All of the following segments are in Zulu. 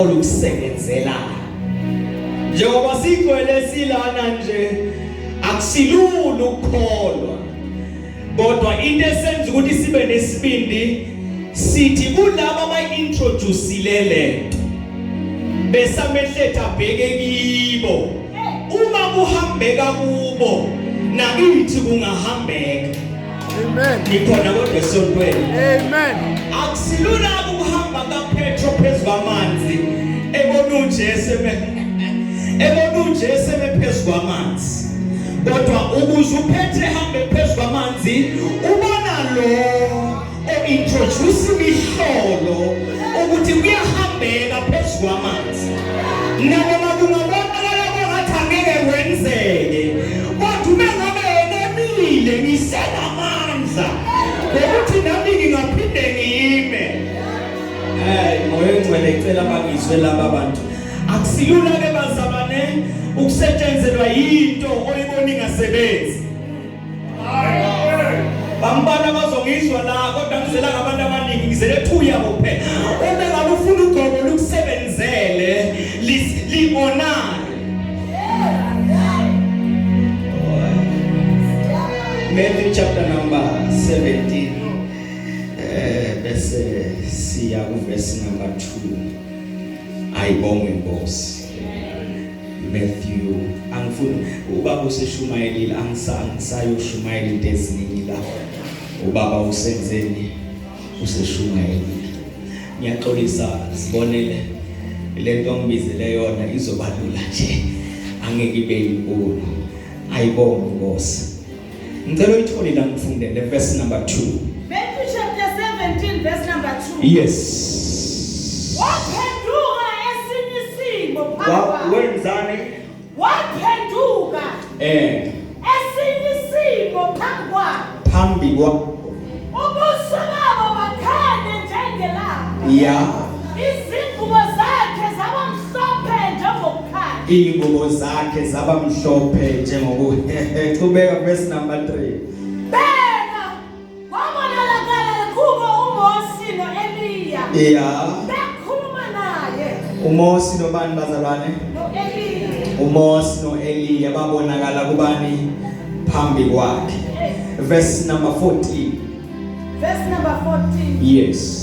Ukusebenzela njengoba sigcwele silana nje akusilulu ukukholwa kodwa into esenza ukuthi sibe nesibindi sithi kulabo abayintroducile lento besamehletha bheke kibo uma kuhambeka kubo nakithi kungahambeka. Amen. Nikhona kodwa esontweni. Amen. Akusilula ukuhamba kaPetro phezulu kwamanzi ebona uJesu phezulu kwamanzi kodwa ukuze uPetro ehambe phezulu kwamanzi ubona lo introduce imihlolo ukuthi kuyahambeka phezulu kwamanzi noma kungabonakala ngathi angeke kwenzeke kodwa uma ngabe enemile ngisenamandla ukuthi nami ngingaphinde ngime. Moya ngcwele icela abangizwe laba abantu akusilula ke bazabane ukusetshenzelwa into oyibona ingasebenzi. Bambana bazongizwa la kodwa ngizela ngabantu abaningi ngizele thuya kuphela uma ngabe ufuna ugobo lukusebenzele libonana. Matthew chapter number 17 bese siya ku verse number 2. Ayibonge Nkosi. Matthew angifuni ubaba useshumayelile angisayoshumayela into eziningi la ubaba usenzeni useshumayelile. Ngiyaxolisa Zibonele lento ngibizele yona izobalula nje angeke ibe inkulu. Ayibonge Nkosi. Ngicela uyithole la ngifundele verse number 2. Matthew chapter 17 verse number 2. Yes. Waphenduka esinye isimo phambi. Wenzani? Waphenduka. Esinye isimo phambi kwa. Ubuso babo bakhanya njengelanga. Yeah. Izingubo zakhe zaba mhlophe njengokukhanya. Ingubo zakhe zaba mhlophe njengokukhanya. Qhubeka verse number 3. Bena wabonakala kubo uMosi noEliya. Yeah. Bekhuluma naye. uMosi nobani bazalwane? noEliya. uMosi noEliya babonakala kubani phambi kwakhe. Verse number 14. Verse number 14. Yes.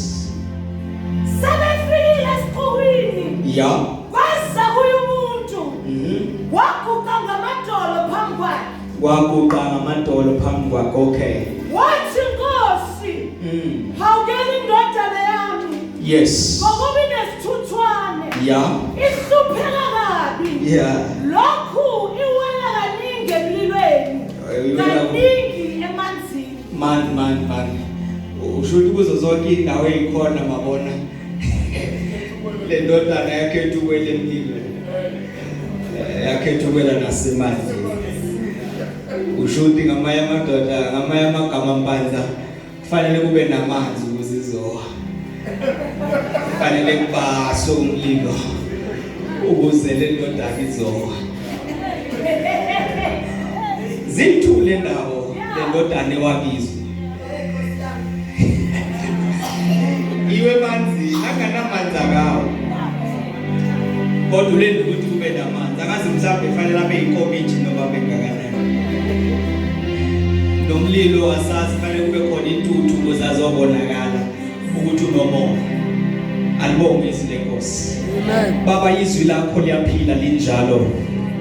Sebefikile esiqhulwini. Yeah. Kwasa kuyo umuntu. Waguqa ngamadolo phambi kwakhe. Waguqa ngamadolo phambi kwakhe. Okay. Wathi Nkosi. Hawukeli indodana yami. Yes. Ngoba inesithuthwane. Yeah. Ihlupheka kabi. Yeah. Lokhu iwela kaningi emlilweni. Kaningi emanzini. Man. Ushuthi kuzo zonke indawo ezikhona mabona. Le ndodana yakhetha ukwela emlilweni. Yakhetha ukwela nasemanzini. Ushuthi ngamanye amadoda ngamanye amagama ambanza kufanele kube namanzi ukuze izowa. Kufanele kubaso umlilo ukuze le ndodana izowa. Zithule ndawo le ndodana ewabizwa. Iwe manzi akanamanzi akawo. Kodwa lento ukuthi kube namanzi akazi mhlawumbe kufanele abe inkomithi noma bengakanani. Nomlilo asazi kufanele kube khona intuthu ukuze azobonakala ukuthi unomoya. Alibonge izwi leNkosi. Amen. Baba izwi lakho liyaphila linjalo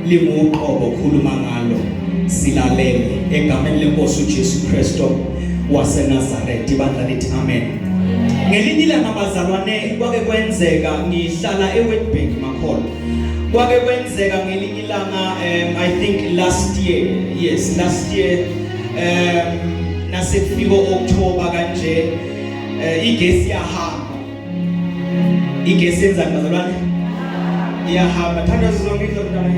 linguqobo khuluma ngalo silalele egameni leNkosi uJesu Kristo waseNazaretha ibandla lithi amen. Ngelinye ilanga bazalwane kwake kwenzeka ngihlala eWitbank Makholo. Kwake kwenzeka ngelinye ilanga I think last year nasekufika October kanje igesi yahamba. Igesi yenza bazalwane iyahamba thanda sizonke izokudala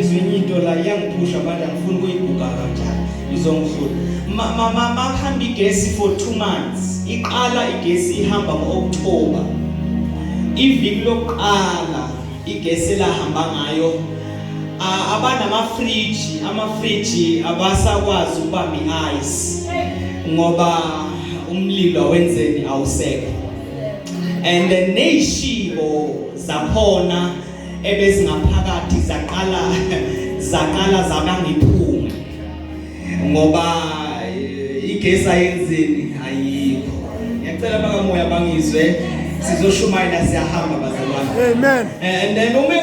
izwe into la yangiphusha manje ngifuna ukuyibhuka kanjani izongihlula mahamba igesi for 2 months. Iqala igesi ihamba ngoOctober. Iviki lokuqala igesi lahamba ngayo amafriji abasakwazi ukubamba ice ngoba umlilo wenzeni awusekho. And the nation zakhona ebezingaphakathi zaqala zabangiphuma ngoba igesi ayenzeni ayikho. Ngiyacela bakamoya bangizwe sizoshumayela siyahamba bazalwane. Amen. And then uma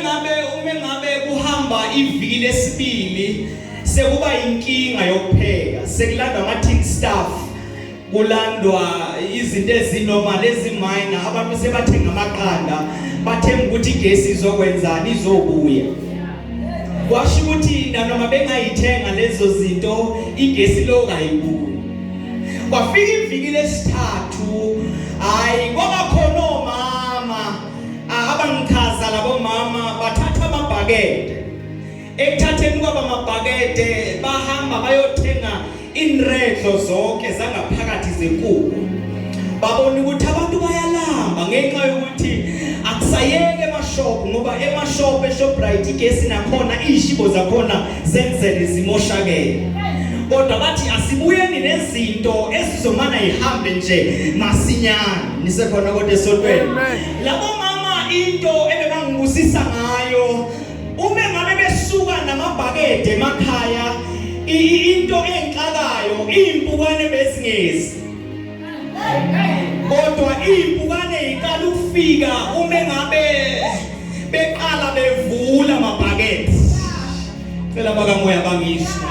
ngabe kuhamba iviki lesibili sekuba inkinga yokupheka, sekulandwa ama-tin stuff, kulandwa izinto ezinormal eziminor, abantu sebathenga amaqanda bathemba ukuthi igesi izokwenzani izobuya. Kwasho ukuthi noma bengayithenga lezo zinto igesi lo kayibuyi. Kwafika iviki lesithathu hayi kwaba khona omama abangikhaza labo mama bathatha amabhakede. Ekuthatheni kwaba amabhakede bahamba bayothenga inredlo zonke zangaphakathi zenkukhu. Babona ukuthi abantu bayalamba ngenxa yokuthi akusayeke emashop ngoba emashop eShoprite igesi nakhona ishibo zakhona zenzele zimoshakele. Kodwa bathi asibuyeni nezinto ezizomana ihambe nje masinyane nisekhona kodwa esontweni. Labo mama into ebebangibusisa ngayo uma ngabe besuka namabhakede emakhaya into enhlakayo impukane bezingezi. Kodwa impukane iqala ukufika uma ngabe beqala bevula amabhakede. Cela bakamoya bangizwe.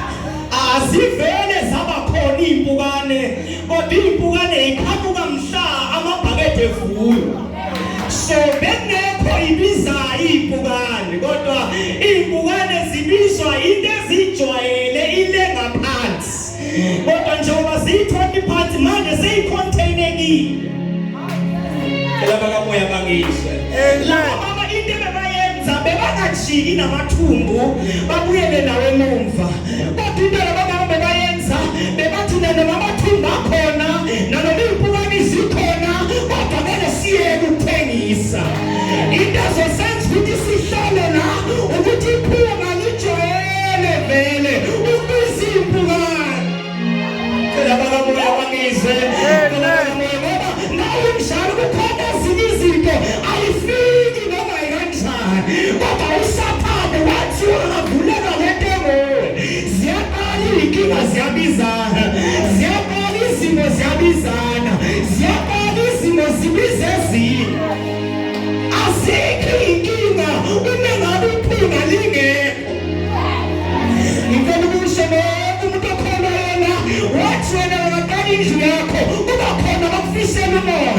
Azivele zabakhona impukane kodwa impukane iqhamuka mhla amabhakede evulwa. So bengekho ibizayo impukane kodwa impukane zibizwa into ezijwayele ile ngaphansi. Kodwa njengoba ziyithola phansi manje seyicontainekile. Phela bakamoya bangizwe. Laba into bebayenza bebangajiki namathumbu babuyele nawe emumva. Kodwa into laba bebayenza bebathi noma amathumbu akhona noma impukane zikhona kodwa kumele siyeke ukuthengisa. Into zosenza ukuthi sihlale la ukuthi iphuma lijwayele vele ukubiza impukane. Phela bakamoya bangizwe. Nawe mshana kukhona ezinye izinto ayifiki noma ikanjani kodwa usaphane wathi ungavuleka ngentengo ziyaqala inkinga ziyabizana, ziyaqala izimo ziyabizana, ziyaqala izimo zibiza ezinye. Azikho inkinga uma ngabe iphunga lingekho. Ngifuna ukusho umuntu okhona yena wathi wena ungaqala indlu yakho kuba khona bakufisela umoya.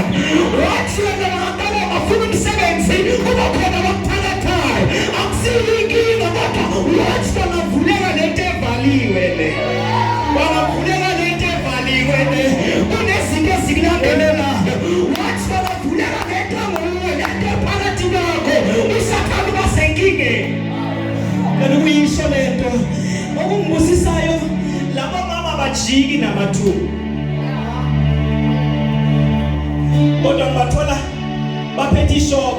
Wathi wena ungaqala ungafuna umsebenzi kuba khona bakuthalathayo. Akusiyo inkinga kodwa wathi bangavuleka lento evaliwe le. Bangavuleka lento evaliwe le. Kunezinto ezikulandelelayo. Wathi bangavuleka lento nguwe lento phakathi kwakho usakhamba basenkingeni. Kanti kuyisho lento okungibusisayo labo mama bajiki namathuba. Kodwa ngibathola baphethe isho